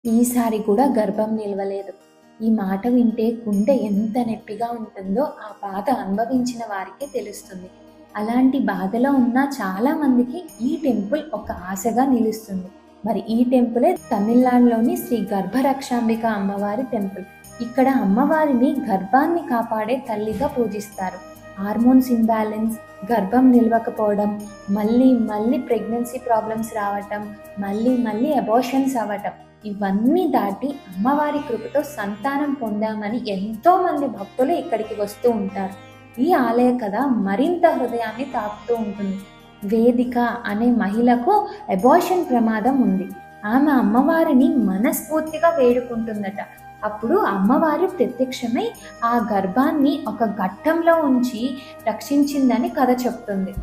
ఈసారి కూడా గర్భం నిలవలేదు. ఈ మాట వింటే గుండె ఎంత నొప్పిగా ఉంటుందో ఆ బాధ అనుభవించిన వారికే తెలుస్తుంది. అలాంటి బాధలో ఉన్న చాలా మందికి ఈ టెంపుల్ ఒక ఆశగా నిలుస్తుంది. మరి ఈ టెంపులే తమిళనాడులోని శ్రీ గర్భరక్షాంబిక అమ్మవారి టెంపుల్. ఇక్కడ అమ్మవారిని గర్భాన్ని కాపాడే తల్లిగా పూజిస్తారు. హార్మోన్స్ ఇంబ్యాలెన్స్, గర్భం నిలవకపోవడం, మళ్ళీ మళ్ళీ ప్రెగ్నెన్సీ ప్రాబ్లమ్స్ రావటం, మళ్ళీ మళ్ళీ అబార్షన్స్ అవ్వటం, ఇవన్నీ దాటి అమ్మవారి కృపతో సంతానం పొందామని ఎంతో మంది భక్తులు ఇక్కడికి వస్తూ ఉంటారు. ఈ ఆలయ కథ మరింత హృదయాన్ని తాకుతూ ఉంటుంది. వేదిక అనే మహిళకు అబార్షన్ ప్రమాదం ఉంది. ఆమె అమ్మవారిని మనస్ఫూర్తిగా వేడుకుంటుందట. అప్పుడు అమ్మవారు ప్రత్యక్షమై ఆ గర్భాన్ని ఒక ఘట్టంలో ఉంచి రక్షించిందని కథ చెప్తుంది.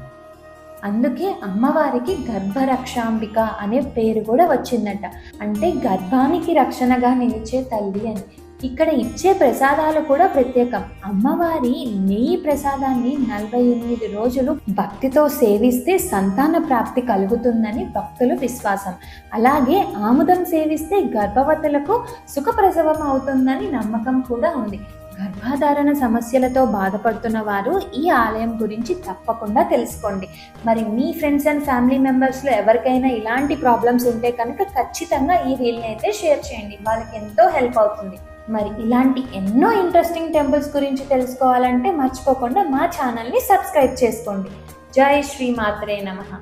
అందుకే అమ్మవారికి గర్భరక్షాంబిక అనే పేరు కూడా వచ్చిందట. అంటే గర్భానికి రక్షణగా నిలిచే తల్లి అని. ఇక్కడ ఇచ్చే ప్రసాదాలు కూడా ప్రత్యేకం. అమ్మవారి నెయ్యి ప్రసాదాన్ని 48 రోజులు భక్తితో సేవిస్తే సంతాన ప్రాప్తి కలుగుతుందని భక్తుల విశ్వాసం. అలాగే ఆముదం సేవిస్తే గర్భవతులకు సుఖప్రసవం అవుతుందని నమ్మకం కూడా ఉంది. గర్భధారణ సమస్యలతో బాధపడుతున్న వారు ఈ ఆలయం గురించి తప్పకుండా తెలుసుకోండి. మరి మీ ఫ్రెండ్స్ అండ్ ఫ్యామిలీ మెంబర్స్లో ఎవరికైనా ఇలాంటి ప్రాబ్లమ్స్ ఉంటే కనుక ఖచ్చితంగా ఈ రీల్ని అయితే షేర్ చేయండి. వాళ్ళకి ఎంతో హెల్ప్ అవుతుంది. మరి ఇలాంటి ఎన్నో ఇంట్రెస్టింగ్ టెంపుల్స్ గురించి తెలుసుకోవాలంటే మర్చిపోకుండా మా ఛానల్ని సబ్స్క్రైబ్ చేసుకోండి. జై శ్రీ మాత్రే నమః.